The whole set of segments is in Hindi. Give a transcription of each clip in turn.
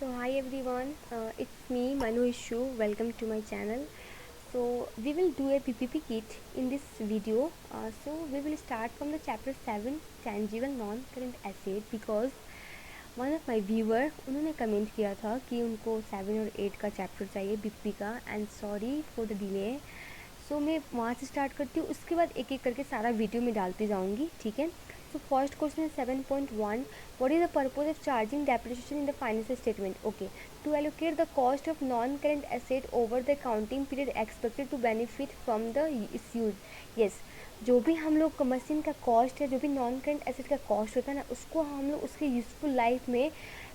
So hi everyone, it's me Manu Ishu. Welcome to my channel. So we will do a PPP kit in this video. So we will start from the chapter 7 tangible non-current asset because one of my viewer उन्होंने कमेंट किया था कि उनको 7 और 8 का चैप्टर चाहिए बीपीपी का end sorry for the delay. So मैं वहाँ से स्टार्ट करती हूँ, उसके बाद एक एक करके सारा वीडियो में डालती जाऊँगी. ठीक है. So first question is 7.1. What is the purpose of charging depreciation in the financial statement? Okay, to allocate the cost of non-current asset over the accounting period expected to benefit from the its use. Yes, जो भी हम लोग मशीन का कॉस्ट है, जो भी नॉन करेंट एसेट का कॉस्ट होता है ना, उसको हम लोग उसके यूज़फुल लाइफ में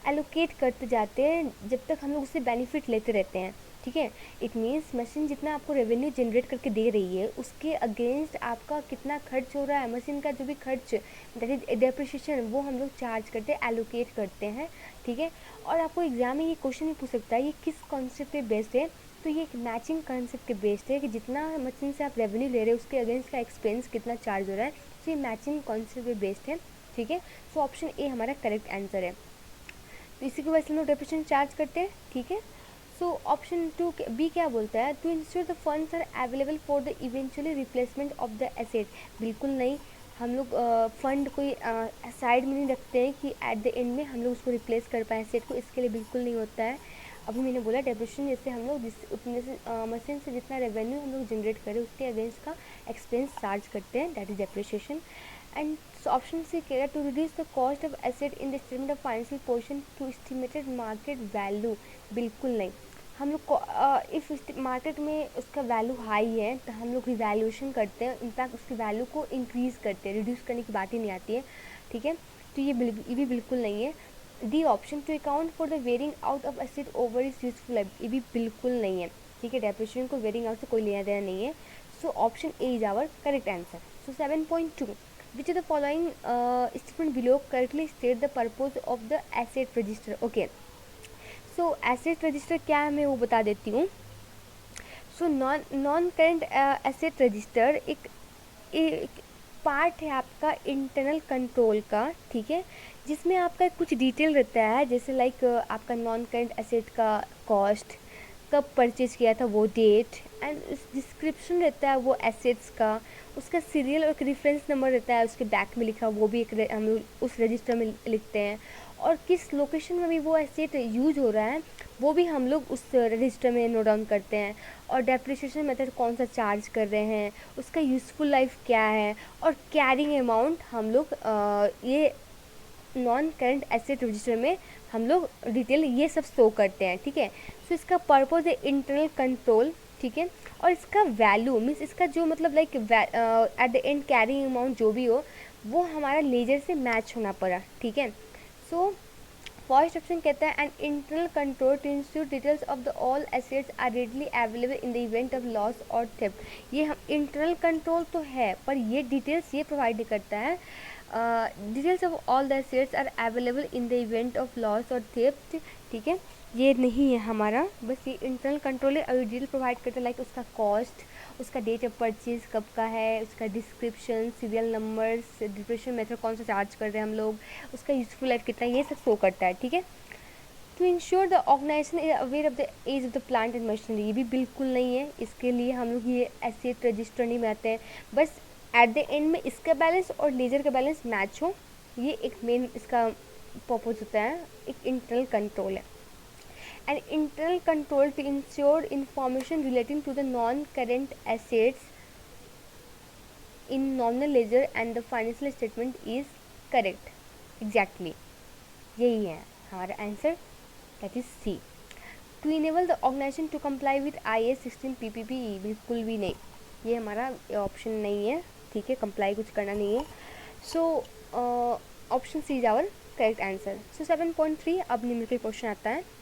एलोकेट करते जाते हैं जब तक हम लोग उससे बेनिफिट लेते रहते हैं. ठीक है. इट मीन्स मशीन जितना आपको रेवेन्यू जनरेट करके दे रही है उसके अगेंस्ट आपका कितना खर्च हो रहा है, मशीन का जो भी खर्च दैट इज डेप्रिसिएशन, वो हम लोग चार्ज करते हैं, एलोकेट करते हैं. ठीक है. और आपको एग्जाम में ये क्वेश्चन भी पूछ सकता है ये किस कॉन्सेप्ट पे बेस्ड है. तो ये एक मैचिंग कॉन्सेप्ट के बेस्ड है कि जितना मशीन से आप रेवेन्यू ले रहे हैं उसके अगेंस्ट का एक्सपेंस कितना चार्ज हो रहा है. तो ये मैचिंग कॉन्सेप्ट पे बेस्ड है. ठीक है. सो ऑप्शन ए हमारा करेक्ट आंसर है. तो इसी की वजह से हम लोग डेप्रिसिएशन चार्ज करते हैं. ठीक है. सो ऑप्शन 2 बी क्या बोलता है, to ensure the funds are available for the eventually replacement of the asset. बिल्कुल नहीं. हम लोग फंड कोई साइड में नहीं रखते हैं कि एट द एंड में हम लोग उसको रिप्लेस कर पाएँ एसेट को, इसके लिए बिल्कुल नहीं होता है. अभी मैंने बोला डेप्रिसिएशन जैसे हम लोग जिस उतने से मशीन से जितना रेवेन्यू हम लोग जनरेट करें उसके अगेंस्ट का एक्सपेंस चार्ज करते हैं, that is depreciation. And option C कह रहा है to reduce the cost of asset in the statement of financial position to estimated market value. बिल्कुल नहीं. हम लोग को इफ़ मार्केट में उसका वैल्यू हाई है तो हम लोग रिवैल्यूएशन करते हैं, इनफैक्ट उसकी वैल्यू को इंक्रीज़ करते हैं, रिड्यूस करने की बात ही नहीं आती है. ठीक है. तो ये भी बिल्कुल नहीं है. D option to account for the wearing out of asset over its useful life, ये भी बिल्कुल नहीं है. ठीक है. डेप्रिसिएशन को वेरिंग आउट से कोई लेना देना नहीं है. So option A is our correct answer. So 7.2 which of the following statement below correctly state the purpose of the asset register. Okay. So asset register क्या है मैं वो बता देती हूँ. So non current asset register एक पार्ट है आपका इंटरनल कंट्रोल का. ठीक है. जिसमें आपका कुछ डिटेल रहता है, जैसे लाइक आपका नॉन करेंट एसेट का कॉस्ट, कब परचेज किया था वो डेट, एंड डिस्क्रिप्शन रहता है वो एसेट्स का, उसका सीरियल और एक रेफरेंस नंबर रहता है उसके बैक में लिखा, वो भी एक हम लोग उस रजिस्टर में लिखते हैं. और किस लोकेशन में भी वो एसेट यूज हो रहा है वो भी हम लोग उस रजिस्टर में नोट डाउन करते हैं. और डेप्रिसिएशन मेथड कौन सा चार्ज कर रहे हैं, उसका यूज़फुल लाइफ क्या है, और कैरिंग अमाउंट हम लोग ये नॉन करेंट एसेट रजिस्टर में हम लोग डिटेल ये सब शो करते हैं. ठीक है. सो इसका पर्पज़ है इंटरनल कंट्रोल. ठीक है. और इसका वैल्यू मीन्स इसका जो मतलब like eight the and carrying amount जो भी हो वो हमारा लेजर से मैच होना पड़ा. ठीक है. सो फर्स्ट ऑप्शन कहता है an internal control to ensure details of the all assets are readily available in the event of loss और थेफ्ट. ये हम इंटरनल कंट्रोल तो है पर ये डिटेल्स ये प्रोवाइड नहीं करता है. Details of all the assets are available in the event of loss और थेफ्ट. ठीक है. ये नहीं है हमारा, बस ये इंटरनल कंट्रोल है. और डिटेल प्रोवाइड करता है लाइक उसका कॉस्ट, उसका डेट ऑफ परचेज कब का है, उसका description, serial numbers, depression method कौन सा चार्ज कर रहे हैं हम लोग, उसका यूजफुल लाइफ कितना, ये सब शो करता है. ठीक है. To ensure the organisation is aware of the age of the plant and machinery, ये भी बिल्कुल नहीं है. इसके लिए हम लोग ये एसेट रजिस्टर नहीं बनाते हैं. बस एट द एंड में इसका बैलेंस और लेजर का बैलेंस मैच हो, ये एक मेन इसका पर्पज होता है. एक इंटरनल कंट्रोल है. An internal control to ensure information relating to the non-current assets in nominal ledger and the financial statement is correct. Exactly. यही है हमारा answer, that is C. To enable the organization to comply with IAS 16 PPPE, बिल्कुल भी नहीं. ये हमारा ऑप्शन नहीं है. ठीक है. कंप्लाई कुछ करना नहीं है. So option C is our correct answer. So 7.3 अब निम्नलिखित क्वेश्चन आता है.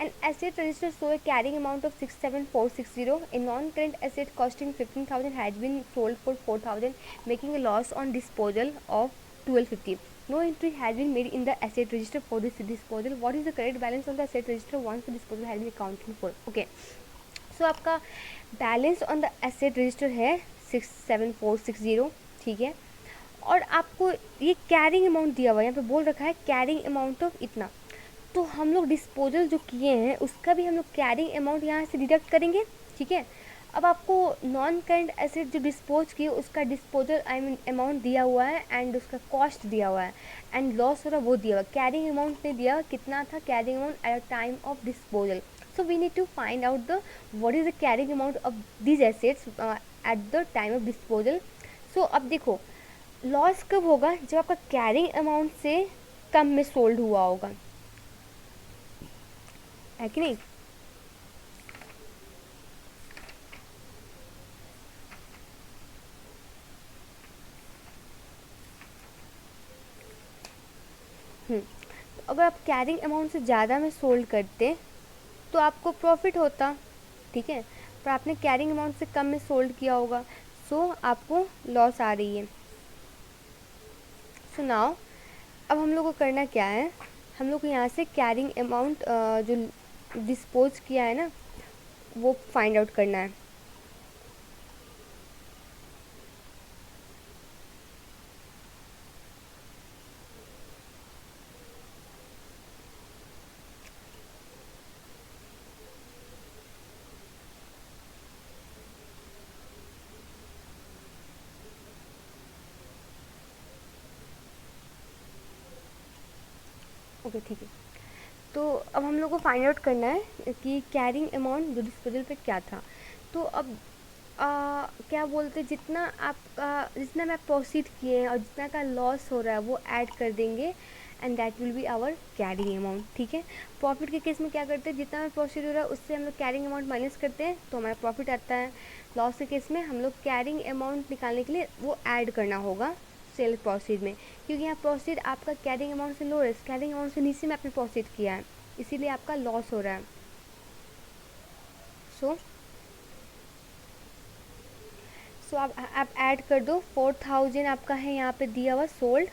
An asset register show a carrying amount of 67460. A non-current asset costing 15,000 has been sold for 4,000, making a loss on disposal of 1250. No entry has been made in the asset register for this disposal. What is the correct balance on the asset register once the disposal has been accounted for? Okay. So आपका balance on the asset register है 67460. ठीक है. और आपको ये कैरिंग अमाउंट दिया हुआ है, यहाँ पे बोल रखा है कैरिंग अमाउंट ऑफ इतना. तो हम लोग डिस्पोजल जो किए हैं उसका भी हम लोग कैरिंग अमाउंट यहाँ से डिडक्ट करेंगे, ठीक है। अब आपको नॉन करेंट एसेट जो डिस्पोज किए उसका डिस्पोजल अमाउंट दिया हुआ है एंड उसका कॉस्ट दिया हुआ है एंड लॉस हो रहा वो दिया हुआ है, कैरिंग अमाउंट ने दिया कितना था carrying amount at time of disposal. So we need to find out the what is the carrying amount of these assets at the time of disposal. So अब देखो लॉस कब होगा, जब आपका कैरिंग अमाउंट से कम में सोल्ड हुआ होगा, है कि नहीं। तो अगर आप कैरिंग अमाउंट से ज़्यादा में सोल्ड करते तो आपको प्रॉफिट होता, ठीक है, पर आपने कैरिंग अमाउंट से कम में सोल्ड किया होगा, सो आपको लॉस आ रही है। सो नाउ अब हम लोग को करना क्या है, हम लोग को यहाँ से कैरिंग अमाउंट जो डिस्पोज किया है ना वो फाइंड आउट करना है। ओके ठीक है, तो अब हम लोग को फाइंड आउट करना है कि कैरिंग अमाउंट जो डिस्पोजल पे क्या था। तो अब क्या बोलते, जितना मैं प्रोसीड किए हैं और जितना का लॉस हो रहा है वो ऐड कर देंगे and that will be our carrying amount, ठीक है। प्रॉफिट के केस में क्या करते हैं, जितना प्रोसीड हो रहा है उससे हम लोग कैरिंग अमाउंट माइनस करते हैं तो हमारा प्रॉफिट आता है। लॉस के केस में हम लोग कैरिंग अमाउंट निकालने के लिए वो ऐड करना होगा सेल प्रोसीड में, क्योंकि यहाँ प्रोसीड आपका कैरिंग अमाउंट से लो है, कैरिंग अमाउंट से नीचे में आपने प्रोसीड किया है, इसीलिए आपका लॉस हो रहा है। सो आप ऐड कर दो 4000 आपका है यहाँ पे दिया हुआ सोल्ड,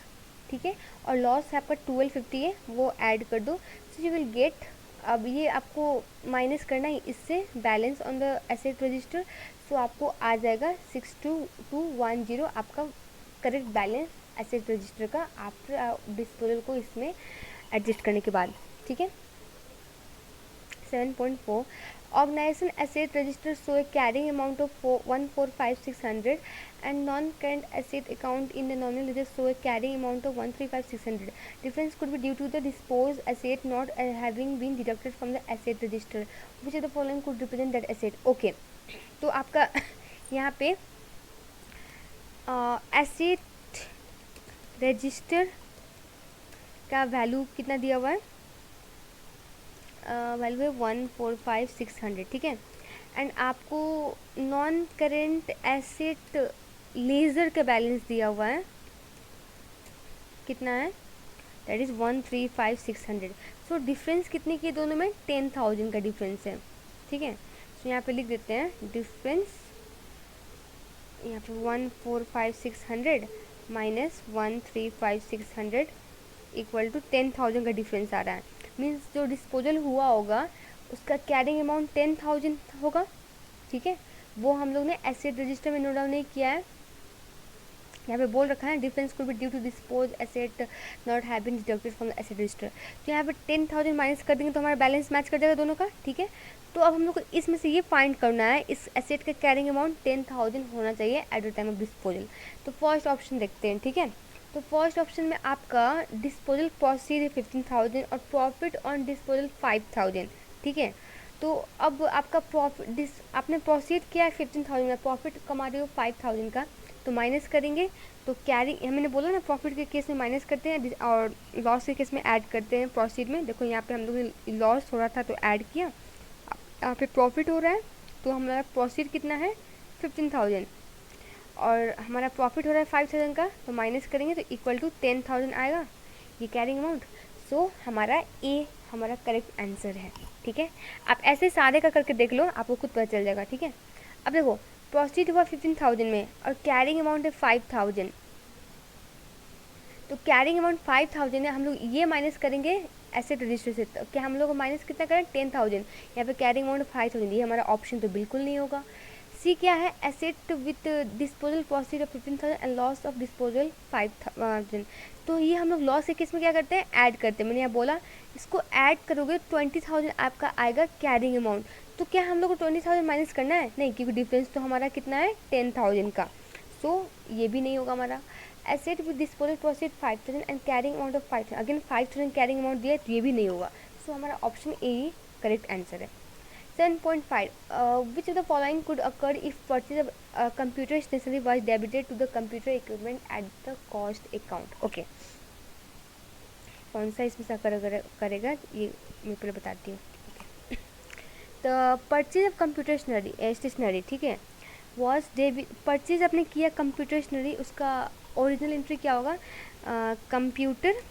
ठीक है, और लॉस है आपका 1250 है वो ऐड कर दो। सो यू विल गेट, अब ये आपको माइनस करना है इससे balance on the asset register. So आपको आ जाएगा 62210 आपका करेक्ट बैलेंस एसेट रजिस्टर का आफ्टर डिस्पोजल को इसमें एडजस्ट करने के बाद, ठीक है। 7.4 organization asset register show a carrying amount of 145,600 and non-current asset account in the nominal ledger show a carrying amount of 135,600. Difference could be due to the disposed asset not having been deducted from the asset register. Which of the following could represent that asset? Okay, तो आपका यहाँ पे एसेट रजिस्टर का वैल्यू कितना दिया हुआ है, वैल्यू है 145,600, ठीक है। एंड आपको नॉन करेंट एसेट लेज़र का बैलेंस दिया हुआ है, कितना है, दैट इज़ 135,600। सो डिफरेंस कितने की दोनों में, 10,000 का डिफरेंस है, ठीक है। सो यहाँ पे लिख देते हैं डिफरेंस, यहाँ पे 145,600 माइनस 135,600 इक्वल टू 10,000 का डिफरेंस आ रहा है। मीन्स जो डिस्पोजल हुआ होगा उसका कैरिंग अमाउंट 10,000 होगा, ठीक है, वो हम लोग ने एसेट रजिस्टर में नोट डाउन नहीं किया है, यहाँ पे बोल रखा है difference could be due to dispose asset not have been deducted from the asset register. तो यहाँ पे 10,000 माइनस कर देंगे तो हमारा बैलेंस मैच कर जाएगा दोनों का, ठीक है। तो अब हम लोग को इसमें से ये फाइंड करना है इस एसेट का कैरिंग अमाउंट 10,000 होना चाहिए eight the time of disposal. तो फर्स्ट ऑप्शन देखते हैं, ठीक है। तो फर्स्ट ऑप्शन में आपका डिस्पोजल प्रोसीड है 15,000 और प्रॉफिट ऑन डिस्पोजल 5,000, ठीक है। तो अब आपका प्रॉफिट आपने प्रोसीड किया है 15,000 में, प्रॉफिट कमा रहे हो 5,000 का, तो माइनस करेंगे तो कैरी, मैंने बोला ना प्रॉफिट के केस में माइनस करते हैं और लॉस के केस में ऐड करते हैं प्रोसीड में। देखो यहाँ पे हम लोग लॉस हो रहा था तो ऐड किया, यहाँ पे प्रॉफिट हो रहा है तो हमारा प्रोसीड कितना है 15,000 और हमारा प्रॉफिट हो रहा है 5,000 का, तो माइनस करेंगे तो इक्वल टू 10,000 आएगा ये कैरिंग अमाउंट। सो हमारा ए हमारा करेक्ट आंसर है, ठीक है। आप ऐसे सारे का करके देख लो, आपको खुद पता चल जाएगा, ठीक है। अब देखो प्रोसीड हुआ 15,000 में और कैरिंग अमाउंट है 5,000, तो कैरिंग अमाउंट 5,000 है, हम लोग ये माइनस करेंगे एसेट रजिस्टर से, तो क्या हम लोग माइनस कितना करें 10,000, यहाँ पे कैरिंग अमाउंट 5,000, ये हमारा ऑप्शन तो बिल्कुल नहीं होगा। सी क्या है, asset with disposal proceed of 15,000 and loss of disposal 5,000। तो ये हम लोग लॉस के केस में क्या करते हैं, ऐड करते हैं। मैंने यहाँ बोला इसको ऐड करोगे 20,000 आपका आएगा कैरिंग अमाउंट। तो क्या हम लोग को 20,000 माइनस करना है, नहीं, क्योंकि डिफरेंस तो हमारा कितना है 10,000 का। सो ये भी नहीं होगा हमारा। Asset with disposal proceed 5,000 and carrying amount of 5,000, again 5,000 carrying amount दिया है, तो ये भी नहीं होगा। सो हमारा option A he correct answer है। 7.5 which of the following could occur if purchase of computer stationery was debited to the computer equipment at the cost account? Okay, कौन सा इसमें से करेगा ये मैं पहले बताती हूँ। तो परचेज ऑफ कंप्यूटर स्टेशनरी, ठीक है, वॉज परचेज आपने किया कंप्यूटर स्टेशनरी, उसका ओरिजिनल एंट्री क्या होगा, कंप्यूटर,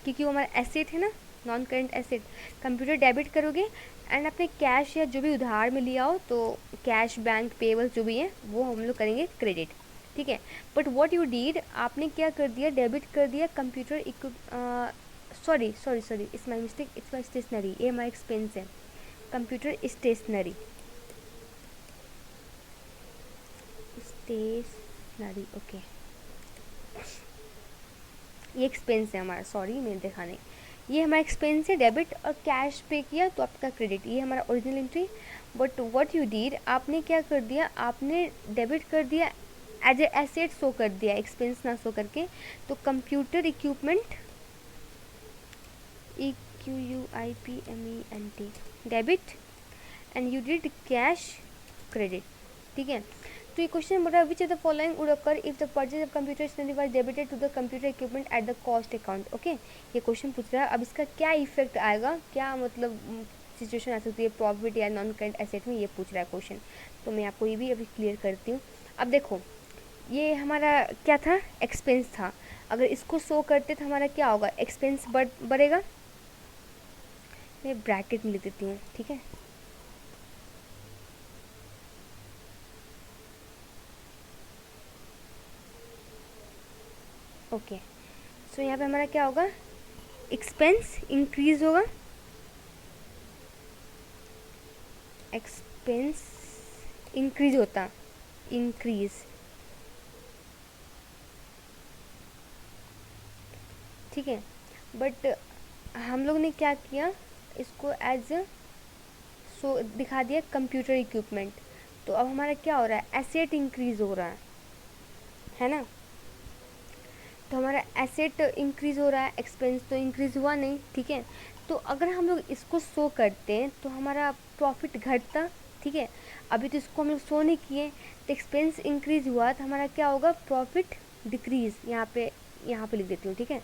क्योंकि वो हमारा एसेट है ना, non current asset. Computer debit करोगे एंड अपने कैश या जो भी उधार में लिया हो, तो कैश, बैंक, पेबल जो भी है वो हम लोग करेंगे क्रेडिट, ठीक है। बट व्हाट यू डीड, आपने क्या कर दिया, डेबिट कर दिया computer sorry it's my mistake, it's my stationery, ये हमारा एक्सपेंस है, कंप्यूटर स्टेशनरी, ओके, ये एक्सपेंस है हमारा, सॉरी मैंने देखा नहीं, ये हमारा एक्सपेंस है, डेबिट, और कैश पे किया तो आपका क्रेडिट, ये हमारा original entry. But what you deed, आपने क्या कर दिया, आपने डेबिट कर दिया, एज ए एसेट शो कर दिया, एक्सपेंस ना शो करके। तो computer equipment, EQUIPMENT, debit, and you did cash credit, ठीक है। तो ये क्वेश्चन बोल रहा है which of the following would occur if the purchase of computer stationery was debited to the computer equipment at the cost account. Okay, ये क्वेश्चन पूछ रहा है। अब इसका क्या इफेक्ट आएगा, क्या मतलब सिचुएशन आ सकती है प्रॉफिट या नॉन करेंट एसेट में, ये पूछ रहा है क्वेश्चन। तो मैं आपको ये भी अभी क्लियर करती हूँ। अब देखो ये हमारा क्या था, एक्सपेंस था, अगर इसको शो करते तो हमारा क्या होगा, एक्सपेंस बढ़ेगा। मैं ब्रैकेट में लिख देती हूँ, ठीक है। ओके, सो यहाँ पे हमारा क्या होगा, एक्सपेंस इंक्रीज होगा, एक्सपेंस इंक्रीज होता, इंक्रीज, ठीक है। बट हम लोग ने क्या किया, इसको एज सो दिखा दिया कंप्यूटर इक्विपमेंट। तो अब हमारा क्या हो रहा है, एसेट इंक्रीज हो रहा है ना। तो हमारा एसेट इंक्रीज हो रहा है, एक्सपेंस तो इंक्रीज हुआ नहीं, ठीक है। तो अगर हम लोग इसको शो करते हैं तो हमारा प्रॉफिट घटता, ठीक है। अभी तो इसको हम लोग शो नहीं किए, तो एक्सपेंस इंक्रीज हुआ तो हमारा क्या होगा, प्रॉफिट डिक्रीज। यहाँ पे लिख देती हूँ, ठीक है।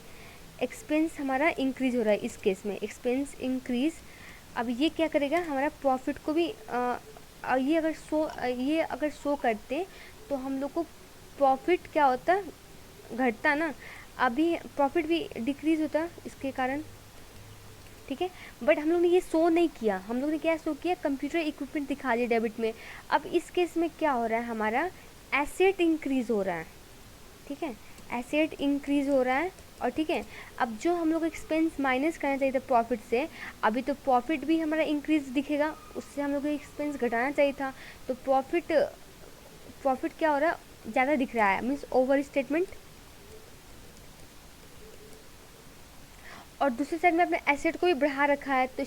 एक्सपेंस हमारा इंक्रीज हो रहा है इस केस में, एक्सपेंस इंक्रीज। अब ये क्या करेगा, हमारा प्रॉफिट को भी ये अगर शो करते तो हम लोग को प्रॉफिट क्या होता, घटता ना। अभी प्रॉफिट भी डिक्रीज होता इसके कारण, ठीक है। बट हम लोग ने ये शो नहीं किया, हम लोग ने क्या शो किया, कंप्यूटर इक्विपमेंट दिखा दिया डेबिट में। अब इस केस में क्या हो रहा है, हमारा एसेट इंक्रीज हो रहा है, ठीक है, एसेट इंक्रीज हो रहा है। और ठीक है, अब जो हम लोग एक्सपेंस माइनस करना चाहिए था प्रॉफिट से, अभी तो प्रॉफिट भी हमारा इंक्रीज दिखेगा, उससे हम लोग को एक्सपेंस घटाना चाहिए था। तो प्रॉफिट क्या हो रहा है, ज़्यादा दिख रहा है, मीन्स ओवर स्टेटमेंट। और दूसरी साइड में अपने एसेट को भी बढ़ा रखा है, तो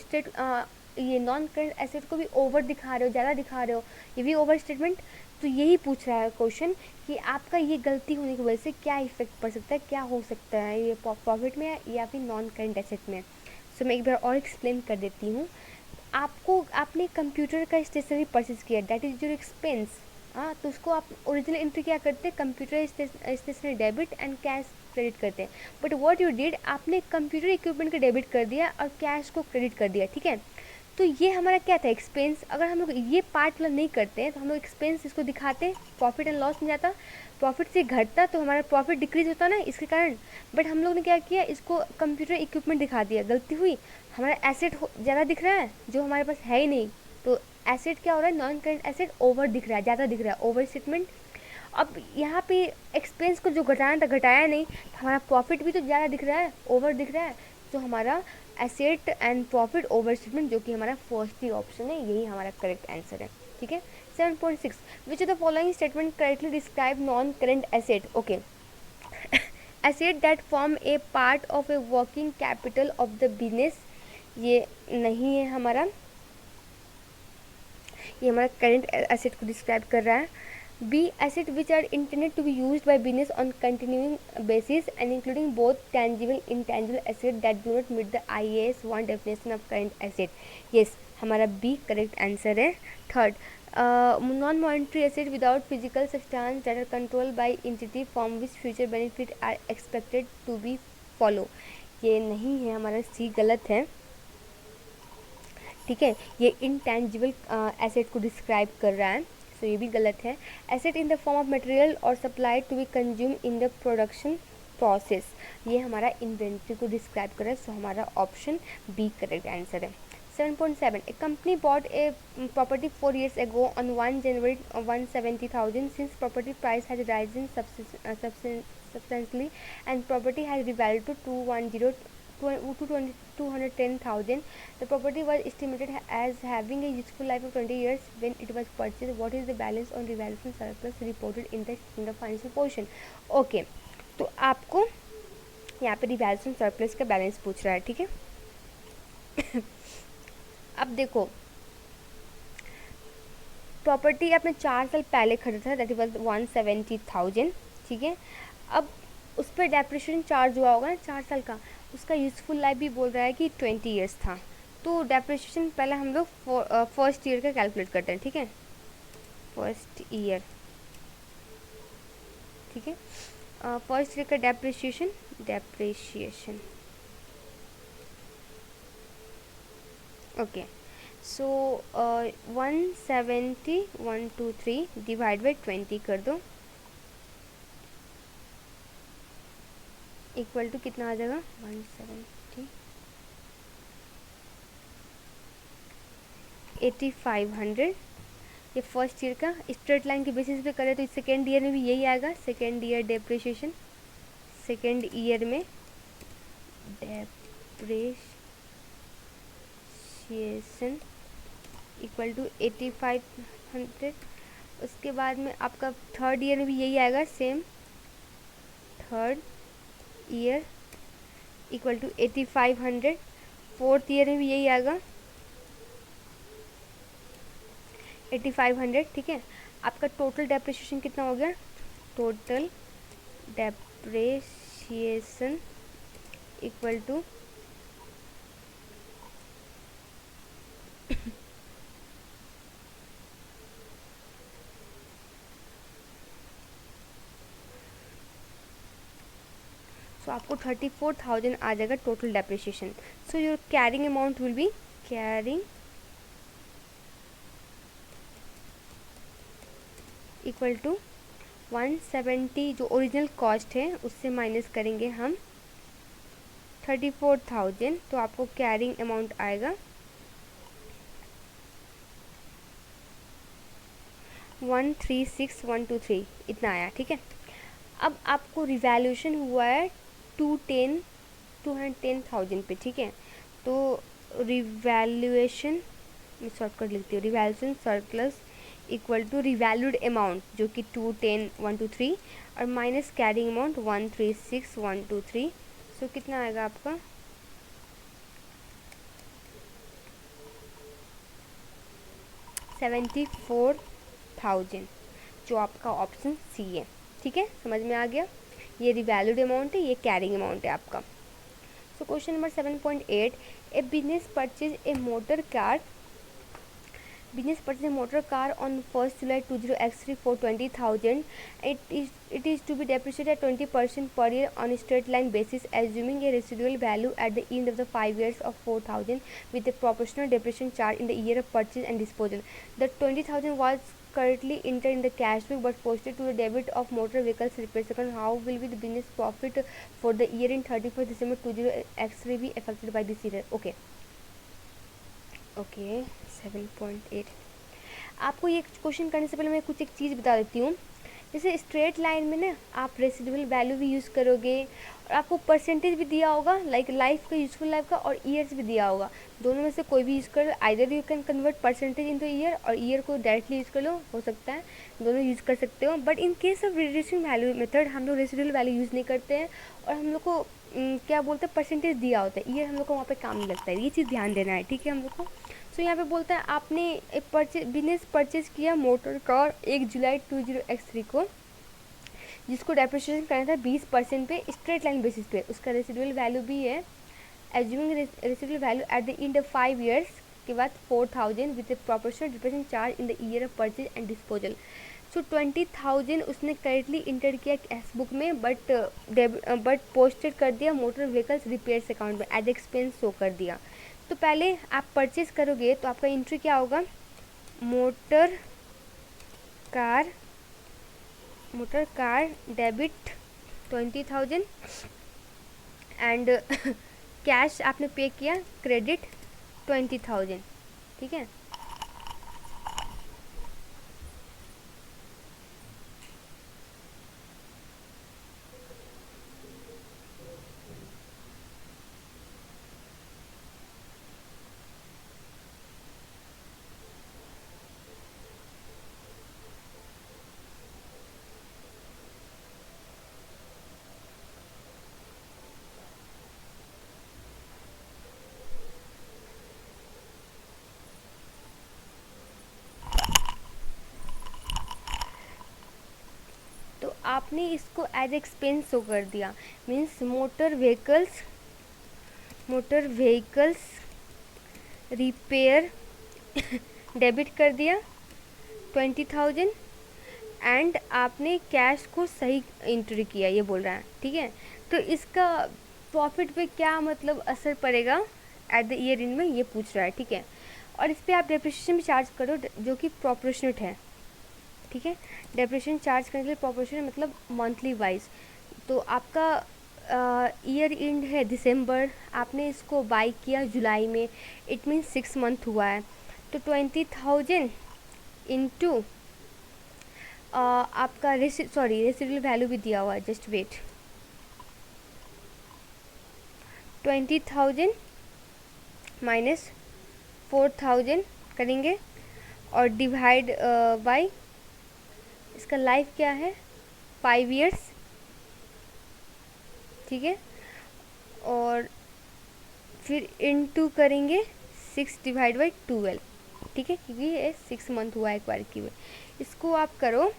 ये नॉन करेंट एसेट को भी ओवर दिखा रहे हो, ज़्यादा दिखा रहे हो, ये भी ओवर स्टेटमेंट। तो यही पूछ रहा है क्वेश्चन कि आपका ये गलती होने की वजह से क्या इफेक्ट पड़ सकता है, क्या हो सकता है, ये प्रॉफिट में या फिर नॉन करेंट एसेट में। सो मैं एक बार और एक्सप्लेन कर देती हूँ। आपने कंप्यूटर का स्टेशनरी परचेज किया, दैट इज योर एक्सपेंस। हाँ, तो उसको आप ओरिजिनल एंट्री क्या करते हैं, computer stationery debit and cash credit करते हैं। बट व्हाट यू डिड, आपने कंप्यूटर इक्विपमेंट का डेबिट कर दिया और कैश को क्रेडिट कर दिया, ठीक है। तो ये हमारा क्या था, एक्सपेंस। अगर हम लोग ये पार्ट नहीं करते हैं तो हम लोग एक्सपेंस इसको दिखाते, प्रॉफिट एंड लॉस में जाता, प्रॉफिट से घटता तो हमारा प्रॉफिट डिक्रीज होता ना इसके कारण। बट हम लोग ने क्या किया, इसको कंप्यूटर इक्विपमेंट दिखा दिया, गलती हुई, हमारा एसेट ज़्यादा दिख रहा है जो हमारे पास है ही नहीं। तो एसेट क्या हो रहा है, नॉन करेंट एसेट ओवर दिख रहा है, ज़्यादा दिख रहा है, ओवर स्टेटमेंट। अब यहाँ पे एक्सपेंस को जो घटाना था घटाया नहीं, तो हमारा प्रॉफिट भी तो ज़्यादा दिख रहा है, ओवर दिख रहा है। तो हमारा asset and profit over statement, जो कि हमारा फर्स्ट ही ऑप्शन है, यही हमारा करेक्ट आंसर है। ठीक है। 7.6 विच of the following statement correctly describe non current asset. Okay, asset that form A part of a working capital of the business, ये नहीं है हमारा, ये हमारा करेंट एसेट को डिस्क्राइब कर रहा है। B, asset which are intended to be used by business on continuing basis and including both tangible intangible asset that do not meet the IAS 1 definition of current asset. Yes, हमारा बी करेक्ट आंसर है। Third, non monetary asset without physical substance that are control by entity from which future benefit are expected to be follow, ये नहीं है हमारा, सी गलत है। ठीक है, ये इंटेंजिबल एसेट को डिस्क्राइब कर रहा है, सो ये भी गलत है। Asset in the form of material और supply to be consume in the production process, ये हमारा इन्वेंट्री को डिस्क्राइब कर रहा है, सो हमारा ऑप्शन बी करेक्ट आंसर है। 7.7 a company bought a property 4 years ago on 1 January 170,000 since property price has risen substantially and property has revalued to 210,000. The property was estimated as having a useful life of 20 years when it was purchased. What is the balance on revaluation surplus reported in the financial position? Okay, तो आपको यहाँ पे रिवैल्यूएशन सरप्लस का बैलेंस पूछ रहा है, ठीक है। अब देखो, प्रॉपर्टी आपने 4 साल पहले खरीदा था, दैट वाज 170,000, ठीक है। अब उस पर डेप्रिसिएशन चार्ज हुआ होगा ना 4 साल का, उसका यूज़फुल लाइफ भी बोल रहा है कि 20 ईयर्स था, तो डेप्रिसिएशन पहले हम लोग फर्स्ट ईयर का कैलकुलेट करते हैं, ठीक है, फर्स्ट ईयर, ठीक है। फर्स्ट ईयर का depreciation okay, so 170,123 divide by 20 कर दो, इक्वल टू कितना आ जाएगा 170 8500। ये फर्स्ट ईयर का स्ट्रेट लाइन के बेसिस पे करें तो सेकेंड ईयर में भी यही आएगा, second year depreciation, second year में डेप्रिसिएशन इक्वल टू 8500। उसके बाद में आपका थर्ड ईयर में भी यही आएगा, same, third year equal to 8500। Fourth year में भी यही आएगा 8500, ठीक है। आपका टोटल डेप्रिसिएशन कितना हो गया, टोटल डेप्रिसिएशन इक्वल टू तो आपको 34,000 आ जाएगा total depreciation. So your carrying amount will be carrying equal to 170, जो ओरिजिनल कॉस्ट है उससे माइनस करेंगे हम 34,000, तो आपको कैरिंग अमाउंट आएगा 136,123, इतना आया, ठीक है। अब आपको रिवैल्यूएशन हुआ है 210,000 पे, ठीक है। तो रिवैल्यूएशन, मैं शॉर्टकट लिखती हूँ, revaluation surplus equal to revalued amount जो कि 210,123 और माइनस कैरिंग अमाउंट 136,123, सो कितना आएगा आपका 74,000, जो आपका ऑप्शन सी है, ठीक है, समझ में आ गया। ये रिवैल्यूड अमाउंट है, ये कैरिंग अमाउंट है आपका। So question number 7.8 A business purchase a motor car on 1st July 2023 for 20,000. It is to be depreciated at 20% per year on a straight line basis, assuming a residual value at the end of the 5 years of 4,000 with a proportional depreciation charge in the year of purchase and disposal. The 20,000 was currently entered in the cash book but posted to the debit of motor vehicles repair account. How will be the business profit for the year in 31st December 2023 be affected by this year? Okay. 7.8 आपको ये क्वेश्चन करने से पहले मैं कुछ एक चीज़ बता देती हूँ जैसे स्ट्रेट लाइन में ना आप रेसिडुअल वैल्यू भी यूज़ करोगे और आपको परसेंटेज भी दिया होगा, लाइक लाइफ का, यूजफुल लाइफ का, और ईयर्स भी दिया होगा। दोनों में से कोई भी यूज़ कर लो, either you can convert percentage into year और ईयर को डायरेक्टली यूज़ कर लो, हो सकता है दोनों यूज़ कर सकते हो। But in case of reducing value method हम लोग रेसिडुअल वैल्यू यूज़ नहीं करते हैं और हम लोग को क्या बोलते हैं, परसेंटेज दिया होता है, ईयर हम लोग को वहाँ पे काम नहीं लगता है। ये चीज़ ध्यान देना है, ठीक है हम लोग को। सो यहाँ पे बोलता है आपने एक बिजनेस परचेज किया मोटर कार 1 जुलाई 20x3 को, जिसको डेप्रिसिएशन करना था 20% पे स्ट्रेट लाइन बेसिस पे, उसका रेसिडुअल वैल्यू भी है। Assuming residual value at the end of 5 years के बाद 4000 with proportional depreciation charge in the year of purchase and disposal. So 20,000 उसने करेक्टली इंटर किया कैश बुक में, बट पोस्टेड कर दिया मोटर व्हीकल्स रिपेयर्स अकाउंट में एज एक्सपेंस शो कर दिया। तो पहले आप परचेज करोगे तो आपका एंट्री क्या होगा, motor car debit 20,000 and cash आपने पे किया क्रेडिट 20,000, ठीक है। तो आपने इसको एज एक्सपेंस शो कर दिया, means motor vehicles repair debit कर दिया 20,000 एंड आपने कैश को सही एंट्री किया, ये बोल रहा है, ठीक है। तो इसका प्रॉफिट पे क्या मतलब असर पड़ेगा एट द ईयर एंड में, ये पूछ रहा है, ठीक है। और इस पर आप डेप्रिसिएशन भी चार्ज करो जो कि प्रोपोर्शनेट है, ठीक है। डेप्रिसिएशन चार्ज करने के लिए प्रोपोर्शनल मतलब मंथली वाइज। तो आपका ईयर एंड है दिसंबर, आपने इसको बाई किया जुलाई में, इट मीन्स 6 मंथ हुआ है। तो 20,000 इंटू आपका रेसिडुअल वैल्यू भी दिया हुआ है, जस्ट वेट, 20,000 माइनस 4,000 करेंगे और डिवाइड बाय इसका लाइफ क्या है 5 years, ठीक है। और फिर इनटू करेंगे 6 डिवाइड बाई 12, ठीक है, क्योंकि ये 6 मंथ हुआ है एक बार की। इसको आप करो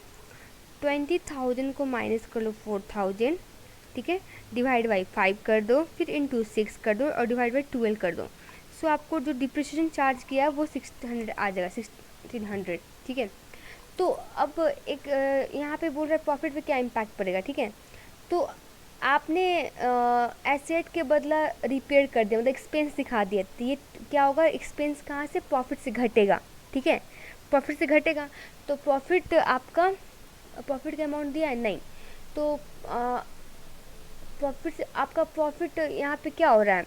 20,000 को माइनस कर लो 4,000, ठीक है, डिवाइड बाई 5 कर दो, फिर इनटू 6 कर दो और डिवाइड बाई 12 कर दो। सो आपको जो डिप्रिसिएशन चार्ज किया है वो 1600 आ जाएगा, 1600, ठीक है। तो अब एक यहाँ पे बोल रहा है प्रॉफिट पे क्या इम्पैक्ट पड़ेगा, ठीक है। तो आपने एसेट के बदला रिपेयर कर दिया, मतलब एक्सपेंस दिखा दिया, तो ये क्या होगा, एक्सपेंस कहाँ से, प्रॉफिट से घटेगा, ठीक है, प्रॉफिट से घटेगा। तो प्रॉफिट आपका, प्रॉफिट का अमाउंट दिया है नहीं, तो प्रॉफिट से आपका प्रॉफिट यहाँ पे क्या हो रहा है,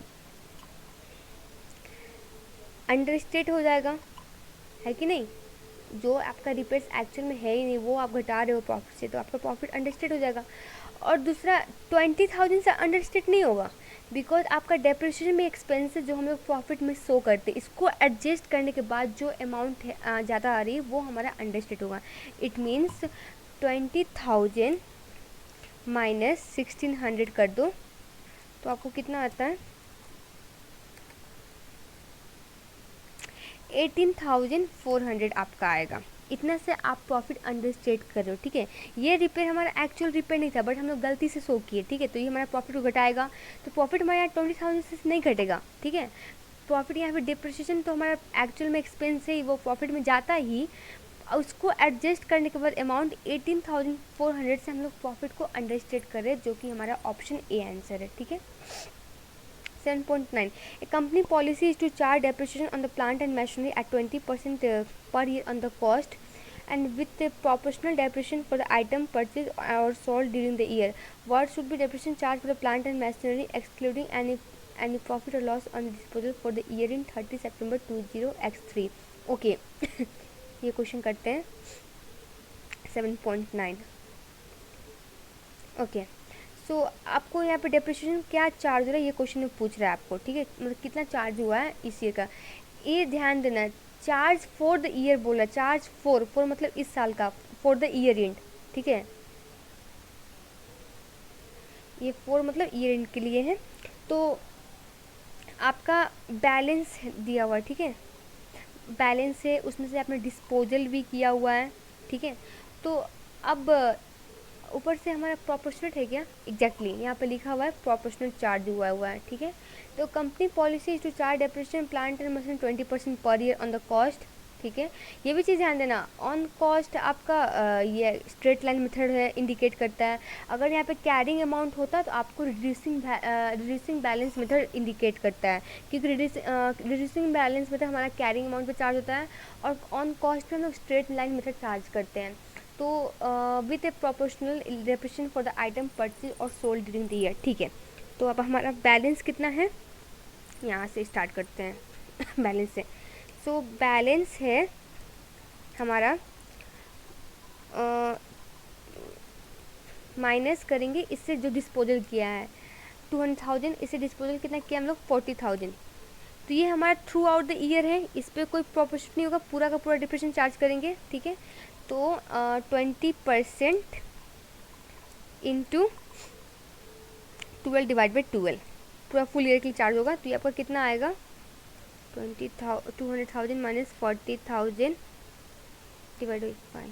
अंडरस्टेट हो जाएगा, है कि नहीं। जो आपका रिपेयर्स एक्चुअल में है ही नहीं वो आप घटा रहे हो प्रॉफिट से, तो आपका प्रॉफिट अंडरस्टेट हो जाएगा। और दूसरा 20,000 से अंडरस्टेट नहीं होगा, बिकॉज आपका डेप्रिसिएशन में एक्सपेंसेस जो हम लोग प्रॉफिट में शो करते हैं, इसको एडजस्ट करने के बाद जो अमाउंट है ज़्यादा आ रही है वो हमारा अंडरस्टेट होगा। इट मीन्स 20,000 माइनस 1600 कर दो तो आपको कितना आता है, 18,400 आपका आएगा। इतना से आप प्रॉफिट अंडरस्टेट कर रहे हो, ठीक है। ये रिपेयर हमारा एक्चुअल रिपेयर नहीं था, बट हम लोग गलती से शो किए, ठीक है, तो ये हमारा प्रॉफिट को घटाएगा। तो प्रॉफिट हमारा 20,000 से नहीं घटेगा, ठीक है। प्रॉफिट यहाँ पे डिप्रिसिएशन तो हमारा एक्चुअल में एक्सपेंस है, वो प्रॉफिट में जाता ही, उसको एडजस्ट करने के बाद अमाउंट 18,400 से हम लोग प्रॉफिट को अंडरस्टेट कर रहे हैं, जो कि हमारा ऑप्शन ए आंसर है, ठीक है। 7.9 A company policy is to charge depreciation on the plant and machinery at 20% per year on the cost and with a proportional depreciation for the item purchased or sold during the year. What should be depreciation charge for the plant and machinery excluding any profit or loss on disposal for the year in 30 September 20x3? Okay. ये क्वेश्चन करते हैं 7.9। ओके, सो आपको यहाँ पे डेप्रिसिएशन क्या चार्ज हो रहा है ये क्वेश्चन में पूछ रहा है आपको, ठीक है, मतलब कितना चार्ज हुआ है इस ईयर का। ये ध्यान देना, चार्ज फॉर द ईयर बोला, चार्ज फॉर मतलब इस साल का, फॉर द ईयर एंड, ठीक है, ये फॉर मतलब ईयर एंड के लिए है। तो आपका बैलेंस दिया हुआ है, ठीक है, बैलेंस है, उसमें से आपने डिस्पोजल भी किया हुआ है, ठीक है। तो अब ऊपर से हमारा प्रोपोर्शनल है क्या, एग्जैक्टली यहाँ पे लिखा हुआ है प्रोपोर्शनल चार्ज हुआ है, ठीक है। तो company policy is to charge depreciation plant and machine 20% per year on the cost, ठीक है। ये भी चीज़ ध्यान देना, ऑन कॉस्ट आपका ये स्ट्रेट लाइन मेथड है, इंडिकेट करता है। अगर यहाँ पे कैरिंग अमाउंट होता तो आपको रिड्यूसिंग बैलेंस मेथड इंडिकेट करता है, क्योंकि रिड्यूसिंग बैलेंस मेथड हमारा कैरिंग अमाउंट पे चार्ज होता है, और ऑन कॉस्ट पे हम लोग स्ट्रेट लाइन मेथड चार्ज करते हैं। तो with A proportional depreciation for the item purchase और सोल्ड ड्यूरिंग द ईयर, ठीक है। तो अब हमारा बैलेंस कितना है, यहाँ से स्टार्ट करते हैं बैलेंस से। सो बैलेंस है हमारा, माइनस करेंगे इससे जो डिस्पोजल किया है 200,000, इससे डिस्पोजल कितना किया हम लोग 40,000। तो ये हमारा थ्रू आउट द ईयर है, इस पर कोई प्रोपोर्शन नहीं होगा, पूरा का पूरा डिप्रेशन चार्ज करेंगे, ठीक है। तो 20% इंटू 12 डिवाइड बाई 12 पूरा फुल ईयर के लिए चार्ज होगा। तो ये आपका कितना आएगा, 200,000 माइनस 40,000 डिवाइड बाई 5,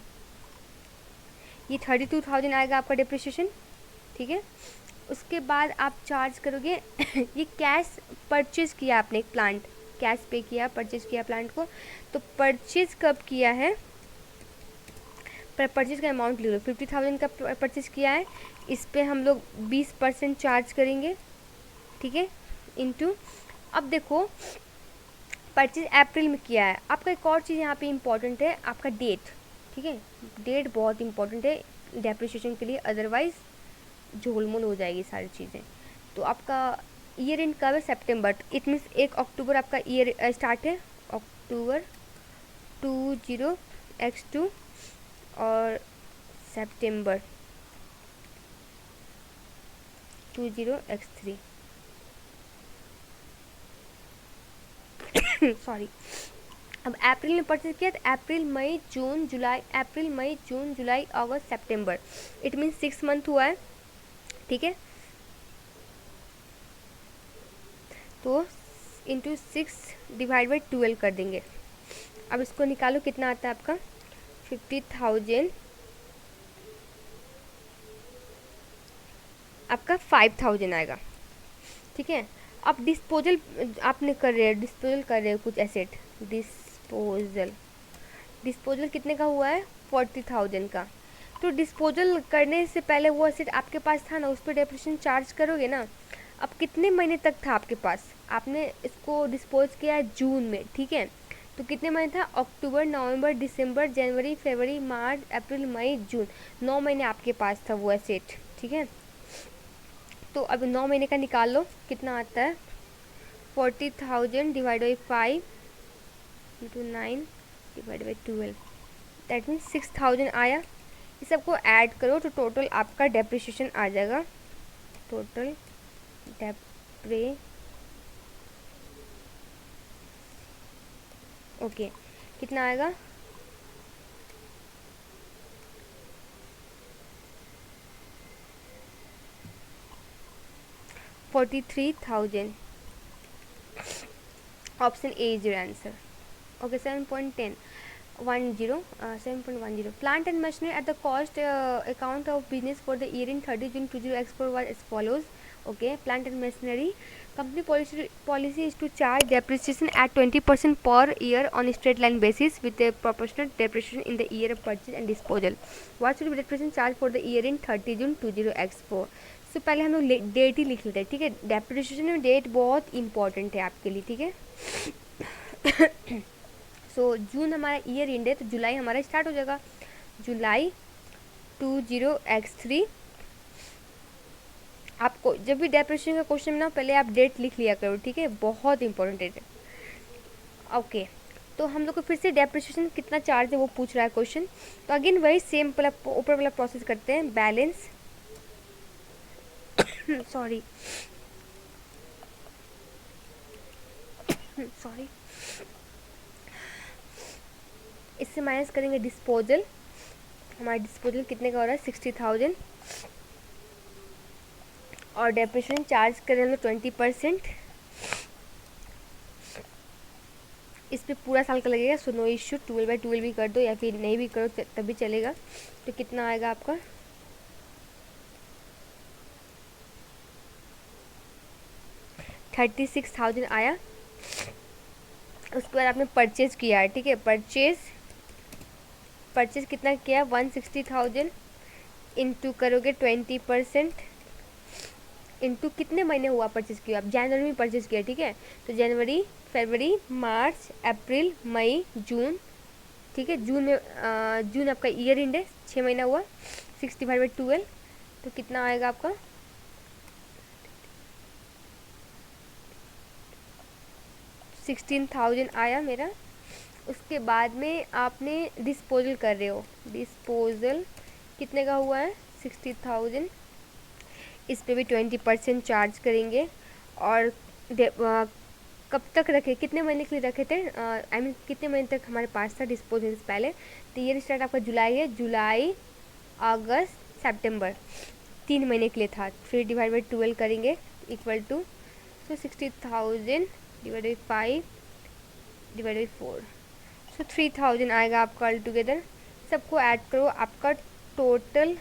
ये 32,000 आएगा आपका डिप्रिसिएशन, ठीक है। उसके बाद आप चार्ज करोगे ये कैश परचेज किया आपने, एक प्लांट कैश पे किया, परचेज किया प्लांट को, तो परचेज कब किया है, परचेज का अमाउंट ले लो, 50,000 का परचेज किया है, इस पे हम लोग 20% चार्ज करेंगे, ठीक है, इनटू, अब देखो परचेज अप्रैल में किया है। आपका एक और चीज़ यहाँ पे इम्पॉर्टेंट है, आपका डेट, ठीक है, डेट बहुत इंपॉर्टेंट है डेप्रिसिएशन के लिए, अदरवाइज झोलमोल हो जाएगी सारी चीज़ें। तो आपका ईयर एंड कब है, सितंबर, इट मीन्स 1 अक्टूबर आपका ईयर स्टार्ट है, अक्टूबर 20x2 और सितंबर 20x3 सॉरी। अब अप्रैल में परचेज किया तो अप्रैल मई जून जुलाई, अप्रैल मई जून जुलाई अगस्त सितंबर, इट मीन्स 6 मंथ हुआ है, ठीक है। तो इंटू 6 डिवाइड बाई 12 कर देंगे। अब इसको निकालो कितना आता है आपका, 50,000 आपका 5,000 आएगा, ठीक है। अब डिस्पोजल आपने कर रहे हो, डिस्पोजल कर रहे हो कुछ एसेट, डिस्पोजल कितने का हुआ है, 40,000 का। तो डिस्पोजल करने से पहले वो एसेट आपके पास था ना, उस पर डेप्रिसिएशन चार्ज करोगे ना। अब कितने महीने तक था आपके पास, आपने इसको डिस्पोज किया है जून में, ठीक है। तो कितने महीने था, अक्टूबर नवंबर दिसंबर जनवरी फरवरी मार्च अप्रैल मई जून, 9 महीने आपके पास था वो एसेट, ठीक है। तो अब 9 महीने का निकाल लो कितना आता है, 40,000 divide by 5 into 9 divide by 12, that means 6,000 आया। इस सबको ऐड करो तो टोटल आपका डेप्रिसिएशन आ जाएगा, टोटल डेप्रे ओके कितना आएगा, 43,000। Option A is your answer. Okay 7.10 7.10 plant and machinery at the cost account of business for the year in 30 June 2024 was as follows. Okay, plant and machinery company policy is to charge depreciation at 20% per year on a straight line basis with a proportionate depreciation in the year of purchase and disposal. What should be depreciation charge for the year in 30 June 20x4? So पहले हम लोग डेट ही लिख लेते हैं, ठीक है। डेप्रिसिएशन में डेट बहुत इंपॉर्टेंट है आपके लिए, ठीक है। सो जून हमारा ईयर एंड है, तो जुलाई हमारा स्टार्ट हो जाएगा, जुलाई 20x3। आपको जब भी डेप्रिसिएशन का क्वेश्चन ना, पहले आप डेट लिख लिया करो, ठीक है, बहुत इंपॉर्टेंट डेट है। ओके, तो हम लोग को फिर से डेप्रिसिएशन कितना चार्ज है वो पूछ रहा है क्वेश्चन। तो अगेन वही सेम ऊपर वाला प्रोसेस करते हैं, बैलेंस सॉरी सॉरी। इससे माइनस करेंगे डिस्पोजल, हमारा डिस्पोजल कितने का हो रहा है 60,000, और डेप्रिसिएशन चार्ज करें हम 20%, इस पर पूरा साल का लगेगा। सो नो इशू, 12/12 भी कर दो या फिर नहीं भी करो तभी चलेगा। तो कितना आएगा आपका 36,000 आया। उसके बाद आपने परचेज किया है, ठीक है, परचेज कितना किया 160,000 इंटू करोगे 20%, इंटू कितने महीने हुआ परचेज किया, आप जनवरी में परचेज किया, ठीक है। तो जनवरी, फरवरी, मार्च, अप्रैल, मई, जून, ठीक है। जून आपका ईयर एंड है, 6 महीना हुआ, 60/12। तो कितना आएगा आपका 16,000 आया मेरा। उसके बाद में आपने डिस्पोजल कर रहे हो, डिस्पोजल कितने का हुआ है 60,000, इस पे भी 20% चार्ज करेंगे। और कब तक रखे, कितने महीने के लिए रखे थे, आई मीन कितने महीने तक हमारे पास था डिस्पोजल पहले। तो ईयर स्टार्ट आपका जुलाई है, जुलाई, अगस्त, सितंबर, 3 महीने के लिए था। फिर डिवाइड/12 करेंगे इक्वल टू, तो 60,000 डिवाइड 5 डिवाइड 4, सो 3,000 आएगा आपका ऑल टुगेदर। सबको ऐड करो, आपका टोटल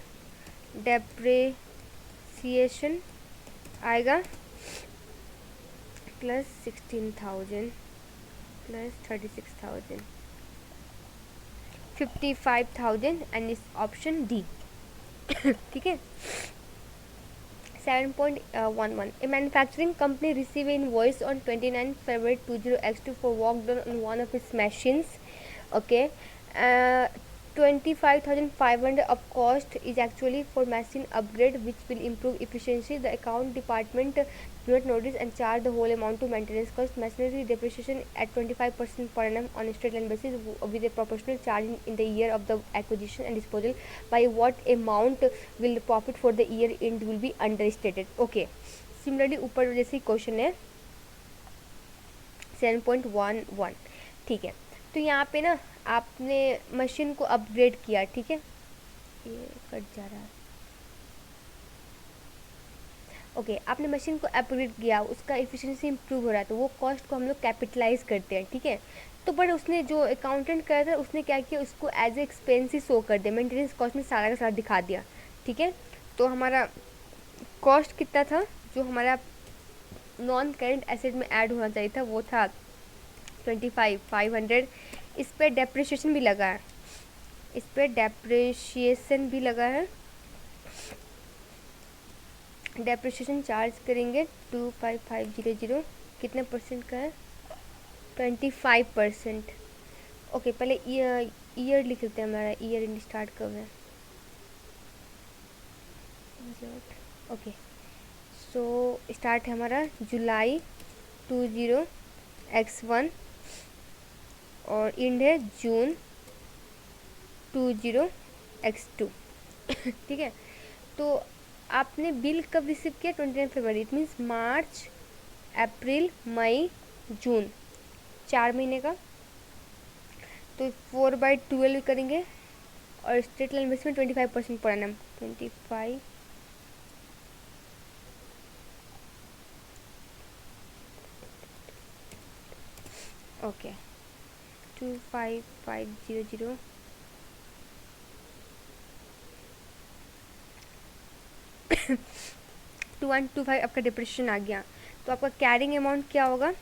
डेप्रिसिएशन आएगा प्लस 16,000 प्लस 36,000, 55,000 एंड इस ऑप्शन डी। ठीक है। 7.11 A manufacturing company received an invoice on 29 February 20x2 for work done on one of its machines. Okay. 25,500 of cost is actually for machine upgrade which will improve efficiency. The account department do not notice and charge the whole amount to maintenance cost. Machinery depreciation at 25% per annum on a straight line basis with a proportional charge in the year of the acquisition and disposal. By what amount will the profit for the year end will be understated. Okay. Similarly ऊपर जैसे क्वेश्चन है 7.11, ठीक है। तो यहाँ पे ना आपने मशीन को अपग्रेड किया, ठीक है, ये कट जा रहा है। ओके, आपने मशीन को अपग्रेड किया, उसका एफिशिएंसी इंप्रूव हो रहा है, तो वो कॉस्ट को हम लोग कैपिटलाइज करते हैं, ठीक है। तो बट उसने जो अकाउंटेंट करा था उसने क्या किया, उसको एज ए एक्सपेंस ही शो कर दिया, मेंटेनेंस कॉस्ट में सारा का सारा दिखा दिया, ठीक है। तो हमारा कॉस्ट कितना था, जो हमारा नॉन करेंट एसेट में ऐड होना चाहिए था वो था 25,500। इस पर डेप्रिसिएशन भी लगा है, इस पर डेप्रिसिएशन भी लगा है, डेप्रिसिएशन चार्ज करेंगे 25,500, कितने परसेंट का है 25%। ओके, पहले ईयर लिख लेते हैं, हमारा ईयर एंड स्टार्ट कब है। ओके, सो स्टार्ट है हमारा जुलाई 20x1 और एंड है जून 20x2। ठीक है। तो आपने बिल कब रिसीव किया 29 फरवरी, इट मीन्स मार्च, अप्रैल, मई, जून, 4 महीने का। तो 4/12 करेंगे और स्टेट लाइन बेस में 25% पर एनम, 25 ओके 25,500 2125 आपका डिप्रेशन आ गया। तो आपका कैरिंग अमाउंट क्या होगा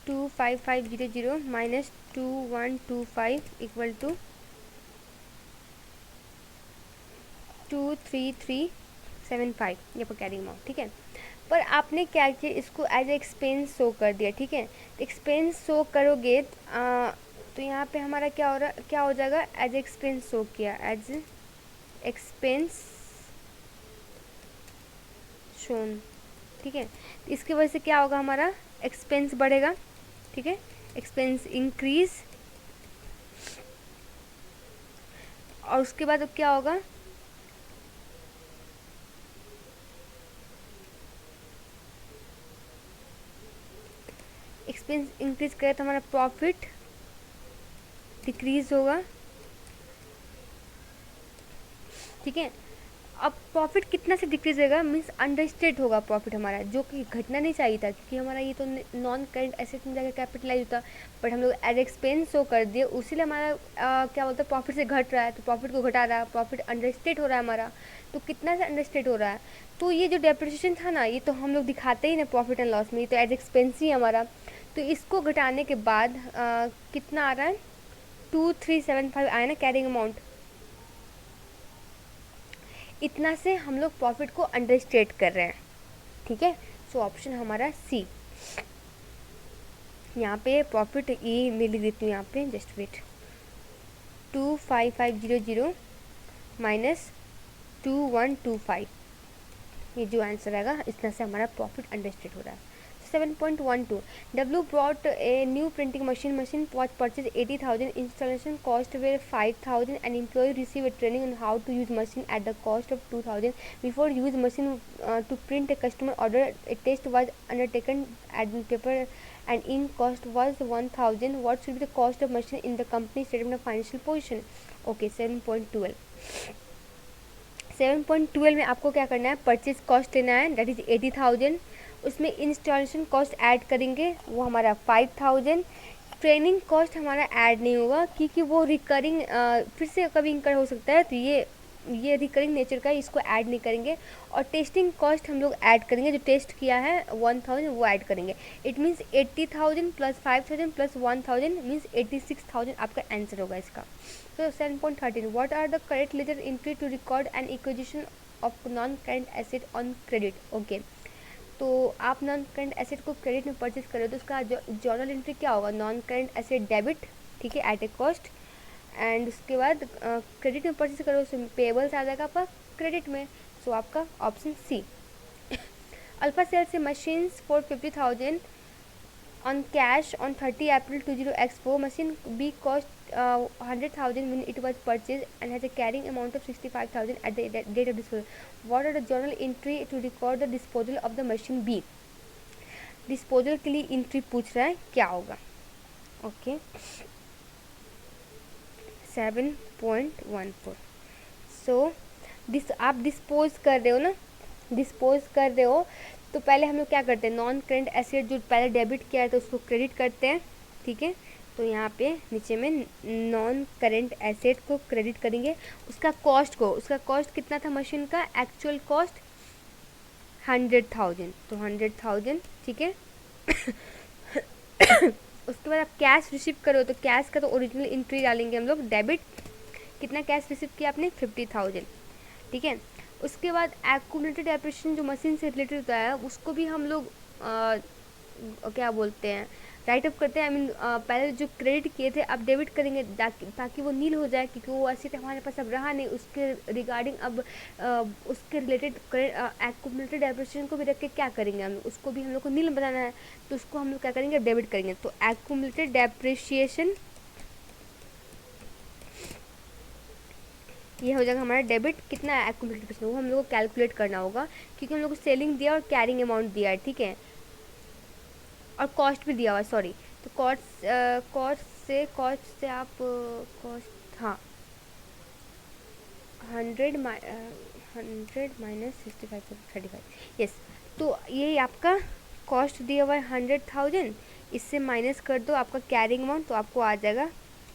25,500 माइनस 2125 इक्वल टू 23375, ये पर कैरिंग अमाउंट, ठीक है। पर आपने क्या किया, इसको एज एक्सपेंस शो कर दिया, ठीक है। एक्सपेंस शो करोगे तो यहाँ पे हमारा क्या हो रहा, क्या हो जाएगा, एज एक्सपेंस शो किया, एज एक्सपेंस शोन, ठीक है। इसकी वजह से क्या होगा, हमारा एक्सपेंस बढ़ेगा, ठीक है, एक्सपेंस इंक्रीज। और उसके बाद क्या होगा, एक्सपेंस इंक्रीज करे तो हमारा प्रॉफिट डिक्रीज होगा, ठीक है। अब प्रॉफिट कितना से डिक्रीज होगा, मीन्स अंडरस्टेट होगा प्रॉफिट हमारा, जो कि घटना नहीं चाहिए था, क्योंकि हमारा ये तो नॉन करेंट एसेट में जाकर कैपिटलाइज होता, बट हम लोग एज एक्सपेंस शो कर दिए, उसीलिए हमारा क्या बोलते हैं प्रॉफिट से घट रहा है, तो प्रॉफिट को घटा रहा है, प्रॉफिट अंडरस्टेट हो रहा है हमारा। तो कितना से अंडरस्टेट हो रहा है, तो ये जो डेप्रिसिएशन था ना, ये तो हम लोग दिखाते ही ना प्रॉफिट एंड लॉस में, ये तो एज एक्सपेंस ही हमारा। तो इसको घटाने के बाद कितना आ रहा है, 2375 आया ना कैरिंग अमाउंट, इतना से हम लोग प्रॉफिट को अंडरस्टेट कर रहे हैं, ठीक है। सो ऑप्शन हमारा सी। यहाँ पे प्रॉफिट ई मैं लिख देती हूँ, यहाँ पे जस्ट वेट, 25500 माइनस 2125, ये जो आंसर आएगा इतना से हमारा प्रॉफिट अंडरस्टेट हो रहा है। 7.12 W brought a new printing machine was purchased 80,000, installation cost were 5,000 and employee received a training on how to use machine at the cost of 2,000. Before use machine to print a customer order, a test was undertaken and paper and ink cost was 1,000. What should be the cost of machine in the company statement of financial position? Okay, 7.12 7.12 में आपको क्या करना है, परचेज कॉस्ट लेना है, दैट इज 80,000, उसमें इंस्टॉलेशन कॉस्ट ऐड करेंगे, वो हमारा 5,000। ट्रेनिंग कॉस्ट हमारा ऐड नहीं होगा क्योंकि वो रिकरिंग फिर से कभी इंकर हो सकता है, तो ये रिकरिंग नेचर का, इसको ऐड नहीं करेंगे। और टेस्टिंग कॉस्ट हम लोग ऐड करेंगे, जो टेस्ट किया है 1,000 वो ऐड करेंगे। It means 80,000 plus 5,000 plus 1,000 means 86,000 आपका आंसर होगा इसका। So 7.13 what are the correct ledger entry to record an acquisition of non-current asset on credit? Okay, तो आप नॉन करेंट एसेट को क्रेडिट में परचेज करो तो उसका जर्नल एंट्री क्या होगा, नॉन करेंट एसेट डेबिट, ठीक है, एट ए कॉस्ट। एंड उसके बाद क्रेडिट में परचेज करो, उसमें पेबल्स आ जाएगा आपका क्रेडिट में, सो आपका ऑप्शन सी। अल्फा सेल से machines for 50,000 on cash on 30 April 20x4, machine B cost 100,000 when it was purchased and has a carrying amount of 65,000 at the date of disposal. What are the journal entry to record the disposal of the machine B? Disposal के लिए एंट्री पूछ रहा है, क्या होगा? ओके, 7.14 सो आप डिस्पोज कर रहे हो ना, डिस्पोज कर रहे हो तो पहले हम लोग क्या करते हैं, नॉन करेंट एसेट जो पहले डेबिट किया है तो उसको क्रेडिट करते हैं, ठीक है। तो यहाँ पे नीचे में नॉन करेंट एसेट को क्रेडिट करेंगे, उसका कॉस्ट कितना था मशीन का, एक्चुअल कॉस्ट 100,000, तो 100,000, ठीक है। उसके बाद आप कैश रिसीव करो तो कैश का तो ओरिजिनल एंट्री डालेंगे हम लोग, डेबिट कितना कैश रिसीव किया आपने, 50,000, ठीक है। उसके बाद एक्यूमुलेटेड डेप्रिसिएशन जो मशीन से रिलेटेड होता है उसको भी हम लोग क्या बोलते हैं, राइट अप करते हैं। आई मीन पहले जो क्रेडिट किए थे अब डेबिट करेंगे ताकि वो नील हो जाए, क्योंकि वो ऐसे हमारे पास अब रहा नहीं, उसके रिगार्डिंग अब उसके रिलेटेड एक्यूमुलेटेड डेप्रिसिएशन को भी रख के क्या करेंगे हम, उसको भी हम लोग को नील बनाना है, तो उसको हम लोग क्या करेंगे, डेबिट करेंगे। तो एक्यूमुलेटेड डेप्रिसिएशन ये हो जाएगा हमारा डेबिट, कितना है एक्यूमुलेटेड परसेंट वो हम लोग को कैलकुलेट करना होगा, क्योंकि हम लोग को सेलिंग दिया और कैरिंग अमाउंट दिया है, ठीक है, और कॉस्ट भी दिया हुआ है, सॉरी। तो कॉस्ट से आप कॉस्ट, हाँ, 100 माइनस 65 35, यस। तो ये आपका कॉस्ट दिया हुआ है 100,000, इससे माइनस कर दो आपका कैरिंग अमाउंट, तो आपको आ जाएगा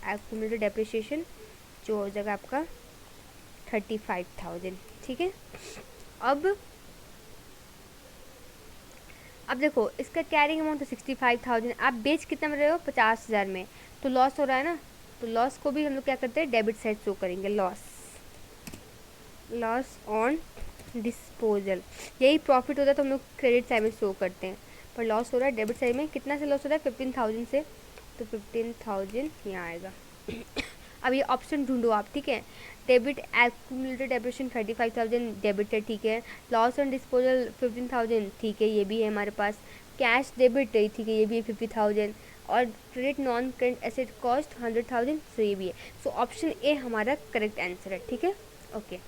एक्यूमुलेटेड डेप्रिसिएशन जो हो जाएगा आपका 35,000, ठीक है। अब देखो इसका कैरिंग अमाउंट तो 65,000, आप बेच कितना में रहे हो, 50,000 में, तो लॉस हो रहा है ना, तो लॉस को भी हम लोग क्या करते हैं, डेबिट साइड शो करेंगे, लॉस ऑन डिस्पोजल। यही प्रॉफिट होता है तो हम लोग क्रेडिट साइड में शो करते हैं, पर लॉस हो रहा है डेबिट साइड में। कितना से लॉस हो रहा है, 15,000 से, तो 15,000 यहाँ आएगा। अब ये ऑप्शन ढूंढो आप, ठीक है। डेबिट एक्यूमुलेटेड डेप्रिसिएशन 35,000 डेबिट है, ठीक है। लॉस ऑन डिस्पोजल 15,000, ठीक है, ये भी है हमारे पास। कैश डेबिट है, ठीक है, ये भी है 50,000। और credit non current asset cost 100,000, सो ये भी है। सो ऑप्शन ए हमारा करेक्ट आंसर है, ठीक है, okay.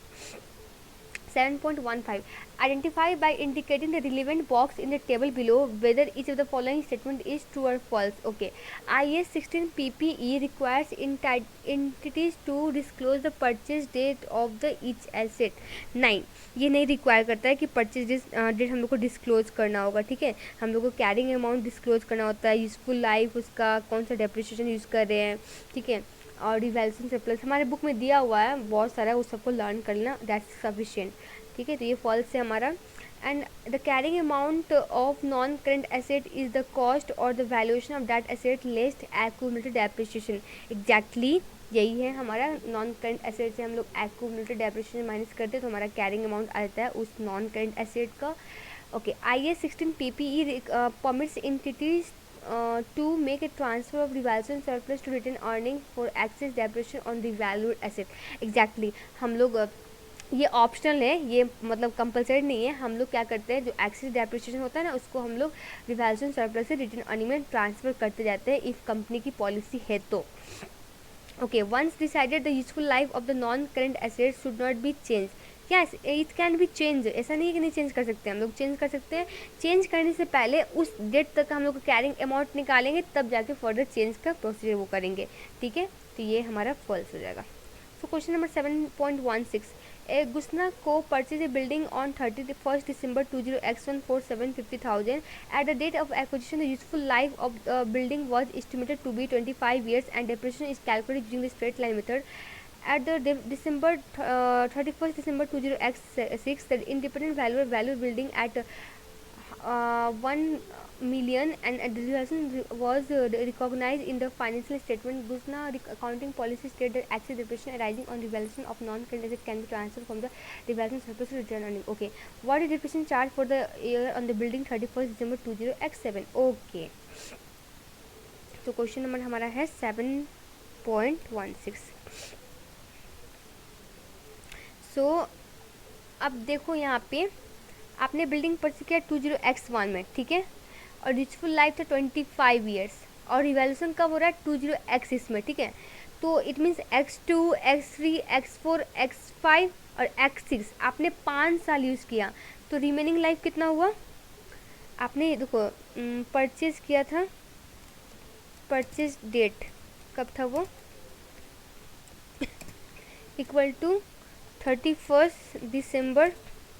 7.15 Identify by indicating the relevant box in the table below whether each of the following statement is true or false. Okay, IAS 16 PPE requires entities to disclose the purchase date of the each asset. 9 ये नहीं रिक्वायर करता है कि परचेज डेट हम लोग को डिस्क्लोज करना होगा, ठीक है। हम लोग को कैरिंग अमाउंट डिस्क्लोज करना होता है, यूजफुल लाइफ उसका कौन सा डेप्रिसिएशन यूज़ कर रहे हैं, ठीक है। और रिवैल्यूएशन सरप्लस हमारे बुक में दिया हुआ है बहुत सारा, उस सबको लर्न कर लेना, दैट्स सफिशिएंट, ठीक है। तो ये फॉल्स है हमारा। And the carrying amount of non current asset is the cost और the valuation of that asset less accumulated depreciation. Exactly यही है हमारा, नॉन करेंट एसेट से हम लोग एक्यूमुलेटेड डेप्रिसिएशन माइनस करते हैं तो हमारा कैरिंग अमाउंट आ जाता है उस नॉन करेंट एसेट का। Okay, IAS 16 PPE permits entities to make a transfer of revaluation surplus to retain earning for excess depreciation on revalued asset. Exactly, हम लोग ये ऑप्शनल है, ये मतलब कंपलसरी नहीं है। हम लोग क्या करते हैं, जो एक्सेस डेप्रिसिएशन होता है ना उसको हम लोग रिवैल्यूएशन सरप्लस से रिटेन अर्निंग में ट्रांसफ़र करते जाते हैं इफ़ कंपनी की पॉलिसी है तो। Okay, once decided the useful life of the non current asset should not be change. क्या इट कैन बी चेंज, ऐसा नहीं है कि नहीं चेंज कर सकते, हम लोग चेंज कर सकते हैं। चेंज करने से पहले उस डेट तक हम लोग कैरिंग अमाउंट निकालेंगे, तब जाके फर्दर चेंज का प्रोसीजर वो करेंगे, ठीक है। तो ये हमारा फॉल्स हो जाएगा। So question number 7.16 Gusna Co purchased a building on 31st December 20X1 for 750,000. At the date of acquisition, the useful life of the building was estimated to be 25 years and depreciation is calculated using the straight line method. At the 31st December 20X6, the independent valuer valued building at 1 million and the revaluation was recognized in the financial statement. Gusna accounting policy stated that excess depreciation arising on revaluation of non-current assets can be transferred from the revaluation surplus to return earning. Okay, what is depreciation charge for the year on the building 31st December 20X7? Okay, तो क्वेश्चन नंबर हमारा है 7.16। सो अब देखो यहाँ पे आपने बिल्डिंग परचेज किया 20X1 में, ठीक है, और यूजफुल लाइफ था 25 ईयर्स और रिवैल्यूएशन कब हो रहा है 20X में, ठीक है। तो it means X2, X3, X4, X5 और X6 आपने 5 साल यूज़ किया, तो रिमेनिंग लाइफ कितना हुआ। आपने देखो परचेज किया था, परचेज डेट कब था वो इक्वल टू 31 दिसंबर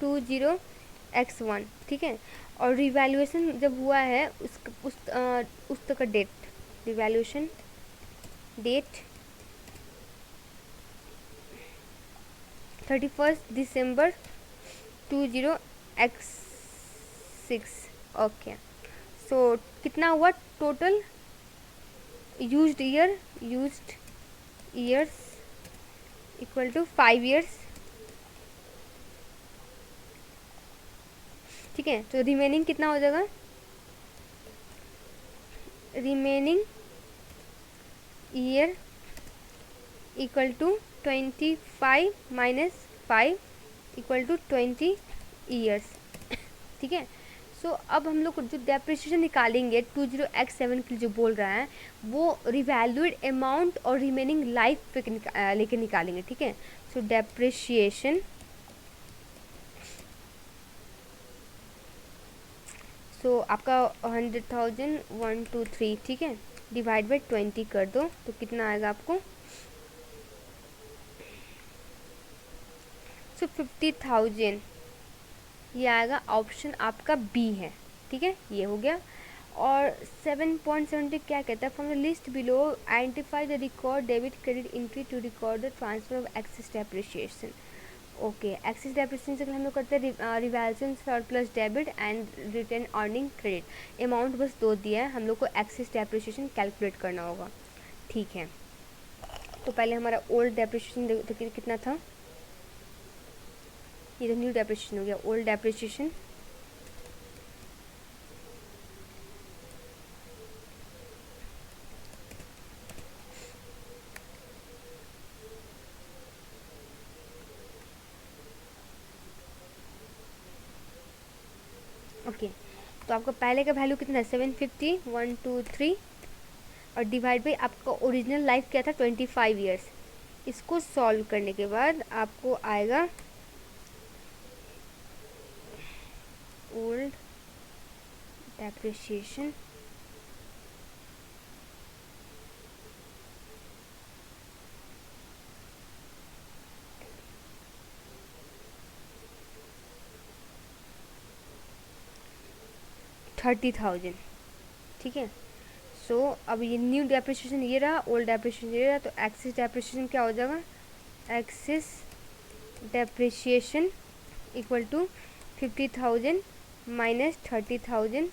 20X1, ठीक है। और रिवैल्यूएशन जब हुआ है उस तक का डेट, रिवैल्यूएशन डेट 31 दिसंबर 20X6। ओके, सो कितना हुआ total used years equal to 5 years, ठीक है। तो रिमेनिंग कितना हो जाएगा, remaining year equal to 25 minus 5 equal to 20 years, ठीक है। सो अब हम लोग जो डेप्रिसिएशन निकालेंगे 20X7 के लिए जो बोल रहा है वो रिवैल्यूड अमाउंट और रिमेनिंग लाइफ पे लेके निकालेंगे, ठीक है। सो डेप्रिसिएशन सो आपका 100,000 1 2 3, ठीक है, डिवाइड बाई 20 कर दो तो कितना आएगा आपको, सो 50,000 ये आएगा। ऑप्शन आपका बी है, ठीक है, ये हो गया। और 7.70 क्या कहता है, from the list below identify the record debit credit entry to record the transfer of excess depreciation. Okay, excess depreciation से हम लोग करते हैं revaluation surplus debit and retain earning credit. Amount बस 2 दिया है, हम लोग को एक्सेस डेप्रिसिएशन कैलकुलेट करना होगा, ठीक है। तो पहले हमारा ओल्ड डेप्रिसिएशन कितना था, ये तो न्यू डेप्रिसिएशन हो गया, ओल्ड डेप्रिसिएशन ओके। तो आपका पहले का वैल्यू कितना है 750 1 2 3 और डिवाइड बाई आपका ओरिजिनल लाइफ क्या था 25 ईयर्स। इसको सॉल्व करने के बाद आपको आएगा ओल्ड डेप्रिसिएशन $30,000, ठीक है। सो अब ये न्यू डेप्रिसिएशन ये रहा, ओल्ड डेप्रिसिएशन ये रहा, तो एक्सिस डेप्रिसिएशन क्या हो जाएगा, excess depreciation equal to 50,000 minus 30,000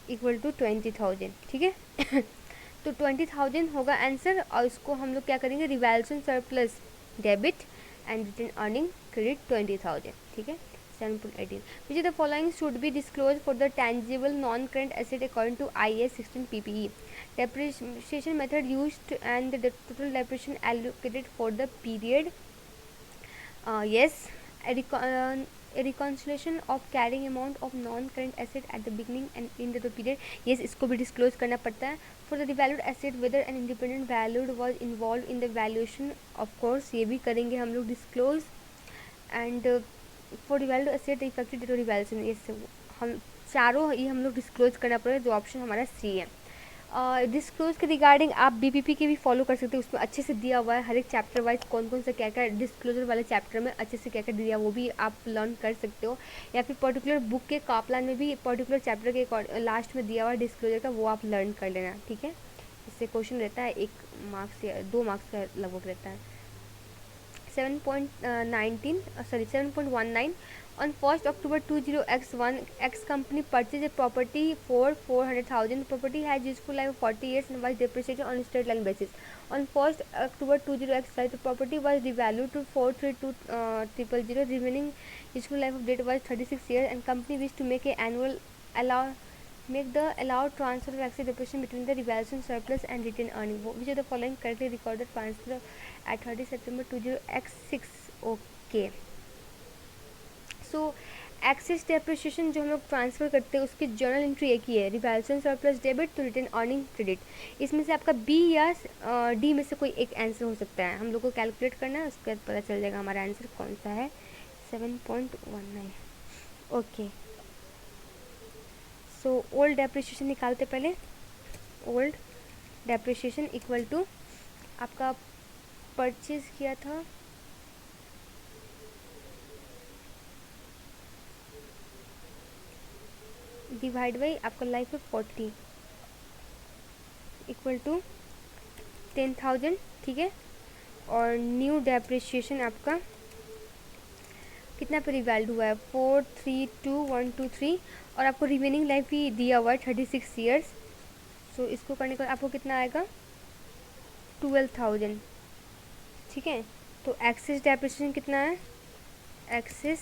equal to 20,000, ठीक है। तो 20,000 होगा आंसर, और इसको हम लोग क्या करेंगे, revaluation surplus debit and return earning credit 20,000, ठीक है। 7.18 which of the following should be disclosed for the tangible non-current asset according to IAS 16 PPE. Depreciation method used and the total depreciation allocated for the period. Yes, a reconciliation of carrying amount of non-current asset at the beginning and in the period. Yes, इसको भी disclose करना पड़ता है. For the revalued asset, whether an independent valued was involved in the valuation, of course ये भी करेंगे हम लोग disclose. And for revalued asset effective date of revaluation, ये हम चारों ये हम लोग डिस्क्लोज करना पड़ेगा, जो ऑप्शन हमारा सी है। डिस्क्लोज के रिगार्डिंग आप बीपीपी के भी फॉलो कर सकते हो, उसमें अच्छे से दिया हुआ है हर एक चैप्टर वाइज कौन कौन सा क्या क्या डिस्क्लोजर वाले चैप्टर में अच्छे से क्या क्या दिया, वो भी आप लर्न कर सकते हो। या फिर पर्टिकुलर बुक के कापलान में भी पर्टिकुलर चैप्टर के लास्ट में दिया हुआ डिस्क्लोजर का, वो आप लर्न कर लेना, ठीक है। इससे क्वेश्चन रहता है 1 मार्क्स या 2 मार्क्स का लगभग रहता है। 7.19 on 1st October 20x1 X company purchased a property for 400,000. Property has useful life of 40 years and was depreciated on a straight line basis. On 1st October 20x5 the property was devalued to 432,000. Remaining useful life of debt was 36 years and company wished to make the allowed transfer of excess depreciation between the revaluation surplus and retained earning. Which of the following correctly recorded transfer at 30 September 20x6? Okay, so excess depreciation जो हम लोग ट्रांसफ़र करते हैं उसकी जर्नल एंट्री एक ही है, revaluation surplus debit to return earning credit. इसमें से आपका बी या डी में से कोई एक आंसर हो सकता है, हम लोग को कैलकुलेट करना है, उसके बाद पता चल जाएगा हमारा आंसर कौन सा है। 7.19, ओके। सो ओल्ड डेप्रिसिएशन निकालते पहले, ओल्ड डेप्रिसिएशन इक्वल टू आपका परचेज किया था डिवाइड बाई आपका लाइफ है 40 इक्वल टू 10,000, ठीक है। और न्यू डेप्रिसिएशन आपका कितना पे रिवैल्ड हुआ है, 432,123, और आपको रिमेनिंग लाइफ भी दिया हुआ है 36 ईयर्स। सो इसको करने का आपको कितना आएगा, 12,000, ठीक है। तो एक्सेस डेप्रिसिएशन कितना है, excess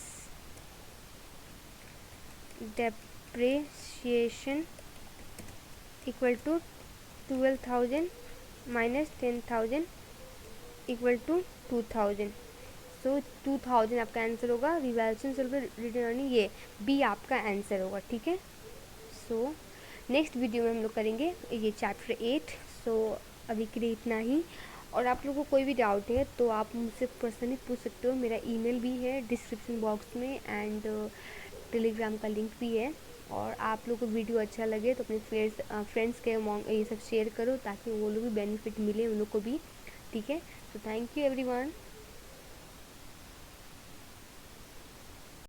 depreciation equal to 12,000 minus 10,000 equal to 2,000। So 2,000 आपका आंसर होगा, रिवैल्यूएशन सरप्लस रिटर्न अर्निंग ये बी आपका आंसर होगा, ठीक है। सो नेक्स्ट वीडियो में हम लोग करेंगे ये चैप्टर 8। सो अभी के लिए इतना ही, और आप लोगों को कोई भी डाउट है तो आप मुझसे पर्सनली पूछ सकते हो, मेरा ईमेल भी है डिस्क्रिप्शन बॉक्स में एंड टेलीग्राम का लिंक भी है। और आप लोगों को वीडियो अच्छा लगे तो अपने फ्रेंड्स के ये सब शेयर करो ताकि वो लोग भी बेनिफिट मिले उन लोग को भी, ठीक है। तो थैंक यू एवरीवन।